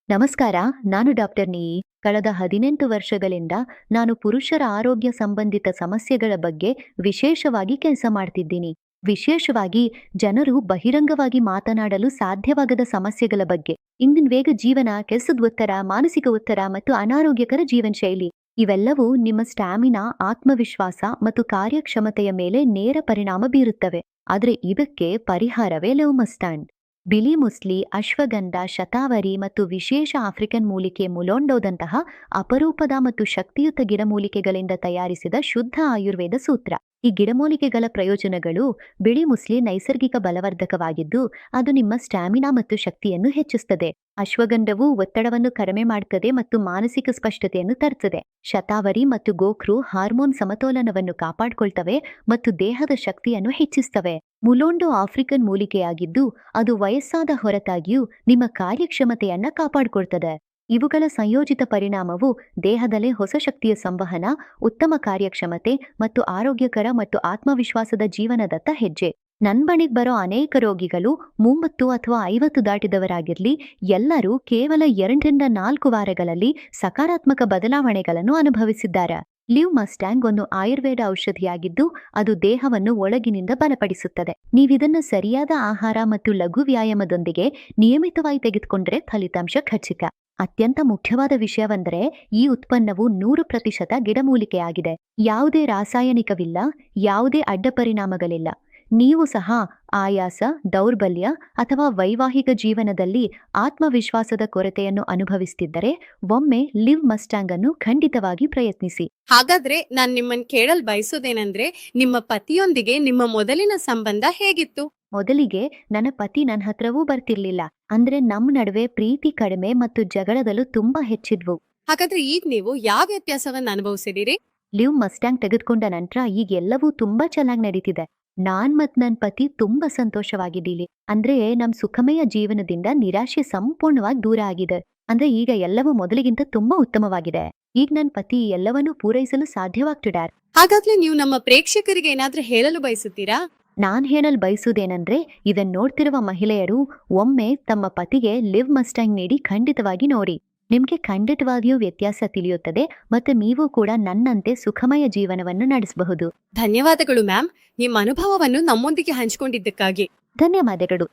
ನಮಸ್ಕಾರ. ನಾನು ಡಾಕ್ಟರ್ ನೀ. ಕಳೆದ 18 ವರ್ಷಗಳಿಂದ ನಾನು ಪುರುಷರ ಆರೋಗ್ಯ ಸಂಬಂಧಿತ ಸಮಸ್ಯೆಗಳ ಬಗ್ಗೆ ವಿಶೇಷವಾಗಿ ಕೆಲಸ ಮಾಡ್ತಿದ್ದೀನಿ. ವಿಶೇಷವಾಗಿ ಜನರು ಬಹಿರಂಗವಾಗಿ ಮಾತನಾಡಲು ಸಾಧ್ಯವಾಗದ ಸಮಸ್ಯೆಗಳ ಬಗ್ಗೆ. ಇಂದಿನ ವೇಗ ಜೀವನ, ಕೆಲಸದ ಒತ್ತಡ, ಮಾನಸಿಕ ಒತ್ತಡ ಮತ್ತು ಅನಾರೋಗ್ಯಕರ ಜೀವನ ಶೈಲಿ ಇವೆಲ್ಲವೂ ನಿಮ್ಮ ಸ್ಟ್ಯಾಮಿನಾ, ಆತ್ಮವಿಶ್ವಾಸ ಮತ್ತು ಕಾರ್ಯಕ್ಷಮತೆಯ ಮೇಲೆ ನೇರ ಪರಿಣಾಮ ಬೀರುತ್ತವೆ. ಆದರೆ ಇದಕ್ಕೆ ಪರಿಹಾರವೇ ಲವ್ ಮಸ್ಟಾಂಡ್. ಬಿಳಿ ಮುಸ್ಲಿ, ಅಶ್ವಗಂಧ, ಶತಾವರಿ ಮತ್ತು ವಿಶೇಷ ಆಫ್ರಿಕನ್ ಮೂಲಿಕೆ ಮುಲೊಂಡೋದಂತಹ ಅಪರೂಪದ ಮತ್ತು ಶಕ್ತಿಯುತ ಗಿಡಮೂಲಿಕೆಗಳಿಂದ ತಯಾರಿಸಿದ ಶುದ್ಧ ಆಯುರ್ವೇದ ಸೂತ್ರ. ಈ ಗಿಡಮೂಲಿಕೆಗಳ ಪ್ರಯೋಜನಗಳು: ಬಿಳಿ ಮುಸ್ಲಿ ನೈಸರ್ಗಿಕ ಬಲವರ್ಧಕವಾಗಿದ್ದು ಅದು ನಿಮ್ಮ ಸ್ಟ್ಯಾಮಿನಾ ಮತ್ತು ಶಕ್ತಿಯನ್ನು ಹೆಚ್ಚಿಸುತ್ತದೆ. ಅಶ್ವಗಂಧವು ಒತ್ತಡವನ್ನು ಕಡಿಮೆ ಮಾಡುತ್ತದೆ ಮತ್ತು ಮಾನಸಿಕ ಸ್ಪಷ್ಟತೆಯನ್ನು ತರುತ್ತದೆ. ಶತಾವರಿ ಮತ್ತು ಗೋಕ್ರು ಹಾರ್ಮೋನ್ ಸಮತೋಲನವನ್ನು ಕಾಪಾಡಿಕೊಳ್ತವೆ ಮತ್ತು ದೇಹದ ಶಕ್ತಿಯನ್ನು ಹೆಚ್ಚಿಸುತ್ತವೆ. ಮುಲೊಂಡೋ ಆಫ್ರಿಕನ್ ಮೂಲಿಕೆಯಾಗಿದ್ದು ಅದು ವಯಸ್ಸಾದ ಹೊರತಾಗಿಯೂ ನಿಮ್ಮ ಕಾರ್ಯಕ್ಷಮತೆಯನ್ನ ಕಾಪಾಡಿಕೊಳ್ತದೆ. ಇವುಗಳ ಸಂಯೋಜಿತ ಪರಿಣಾಮವು ದೇಹದಲ್ಲೇ ಹೊಸ ಶಕ್ತಿಯ ಸಂವಹನ, ಉತ್ತಮ ಕಾರ್ಯಕ್ಷಮತೆ ಮತ್ತು ಆರೋಗ್ಯಕರ ಮತ್ತು ಆತ್ಮವಿಶ್ವಾಸದ ಜೀವನದತ್ತ ಹೆಜ್ಜೆ. ನನ್ ಬಳಿಗ್ ಬರೋ ಅನೇಕ ರೋಗಿಗಳು 30 ಅಥವಾ 50 ದಾಟಿದವರಾಗಿರ್ಲಿ, ಎಲ್ಲರೂ ಕೇವಲ 2 ರಿಂದ 4 ವಾರಗಳಲ್ಲಿ ಸಕಾರಾತ್ಮಕ ಬದಲಾವಣೆಗಳನ್ನು ಅನುಭವಿಸಿದ್ದಾರೆ. ಲಿವ್ ಮಸ್ಟ್ಯಾಂಗ್ ಒಂದು ಆಯುರ್ವೇದ ಔಷಧಿಯಾಗಿದ್ದು ಅದು ದೇಹವನ್ನು ಒಳಗಿನಿಂದ ಬಲಪಡಿಸುತ್ತದೆ. ನೀವಿದನ್ನು ಸರಿಯಾದ ಆಹಾರ ಮತ್ತು ಲಘು ವ್ಯಾಯಾಮದೊಂದಿಗೆ ನಿಯಮಿತವಾಗಿ ತೆಗೆದುಕೊಂಡ್ರೆ ಫಲಿತಾಂಶ ಖಚಿತ. ಅತ್ಯಂತ ಮುಖ್ಯವಾದ ವಿಷಯವೆಂದರೆ ಈ ಉತ್ಪನ್ನವು 100% ಗಿಡಮೂಲಿಕೆಯಾಗಿದೆ. ಯಾವುದೇ ರಾಸಾಯನಿಕವಿಲ್ಲ, ಯಾವುದೇ ಅಡ್ಡ ಪರಿಣಾಮಗಳಿಲ್ಲ. ನೀವು ಸಹ ಆಯಾಸ, ದೌರ್ಬಲ್ಯ ಅಥವಾ ವೈವಾಹಿಕ ಜೀವನದಲ್ಲಿ ಆತ್ಮವಿಶ್ವಾಸದ ಕೊರತೆಯನ್ನು ಅನುಭವಿಸುತ್ತಿದ್ದರೆ ಒಮ್ಮೆ ಲಿವ್ ಮಸ್ಟಾಂಗ್ ಅನ್ನು ಖಂಡಿತವಾಗಿ ಪ್ರಯತ್ನಿಸಿ. ಹಾಗಾದ್ರೆ ನಾನ್ ನಿಮ್ಮನ್ ಕೇಳಲ್ ಬಯಸೋದೇನಂದ್ರೆ, ನಿಮ್ಮ ಪತಿಯೊಂದಿಗೆ ನಿಮ್ಮ ಮೊದಲಿನ ಸಂಬಂಧ ಹೇಗಿತ್ತು? ಮೊದಲಿಗೆ ನನ್ನ ಪತಿ ನನ್ನ ಹತ್ರವೂ ಬರ್ತಿರ್ಲಿಲ್ಲ. ಅಂದ್ರೆ ನಮ್ಮ ನಡುವೆ ಪ್ರೀತಿ ಕಡಿಮೆ ಮತ್ತು ಜಗಳದಲ್ಲೂ ತುಂಬಾ ಹೆಚ್ಚಿದ್ವು. ಹಾಗಾದ್ರೆ ಈಗ ನೀವು ಯಾವ ವ್ಯತ್ಯಾಸವನ್ನ ಅನುಭವಿಸಿದಿರಿ? ಲಿವ್ ಮಸ್ಟ್ಯಾಂಗ್ ತೆಗೆದುಕೊಂಡ ನಂತರ ಈಗ ಎಲ್ಲವೂ ತುಂಬಾ ಚೆನ್ನಾಗಿ ನಡೀತಿದೆ. ನಾನ್ ಮತ್ ನನ್ ಪತಿ ತುಂಬಾ ಸಂತೋಷವಾಗಿದ್ದೀವಿ. ಅಂದ್ರೆ ನಮ್ ಸುಖಮಯ ಜೀವನದಿಂದ ನಿರಾಶೆ ಸಂಪೂರ್ಣವಾಗಿ ದೂರ ಆಗಿದೆ. ಅಂದ್ರೆ ಈಗ ಎಲ್ಲವೂ ಮೊದಲಿಗಿಂತ ತುಂಬಾ ಉತ್ತಮವಾಗಿದೆ. ಈಗ ನನ್ ಪತಿ ಎಲ್ಲವನ್ನೂ ಪೂರೈಸಲು ಸಾಧ್ಯವಾಗ್ತಿದ್ದಾರೆ. ಹಾಗಾದ್ರೆ ನೀವು ನಮ್ಮ ಪ್ರೇಕ್ಷಕರಿಗೆ ಏನಾದ್ರೂ ಹೇಳಲು ಬಯಸುತ್ತೀರಾ? ನಾನ್ ಹೇಳಲ್ ಬಯಸುವುದೇನೆಂದ್ರೆ, ಇದನ್ ನೋಡ್ತಿರುವ ಮಹಿಳೆಯರು ಒಮ್ಮೆ ತಮ್ಮ ಪತಿಗೆ ಲಿವ್ ಮಸ್ಟ್ಯಾಂಗ್ ನೀಡಿ ಖಂಡಿತವಾಗಿ ನೋಡಿ. ನಿಮ್ಗೆ ಖಂಡಿತವಾಗಿಯೂ ವ್ಯತ್ಯಾಸ ತಿಳಿಯುತ್ತದೆ ಮತ್ತು ನೀವು ಕೂಡ ನನ್ನಂತೆ ಸುಖಮಯ ಜೀವನವನ್ನು ನಡೆಸಬಹುದು. ಧನ್ಯವಾದಗಳು ಮ್ಯಾಮ್, ನಿಮ್ಮ ಅನುಭವವನ್ನು ನಮ್ಮೊಂದಿಗೆ ಹಂಚಿಕೊಂಡಿದ್ದಕ್ಕಾಗಿ. ಧನ್ಯವಾದಗಳು.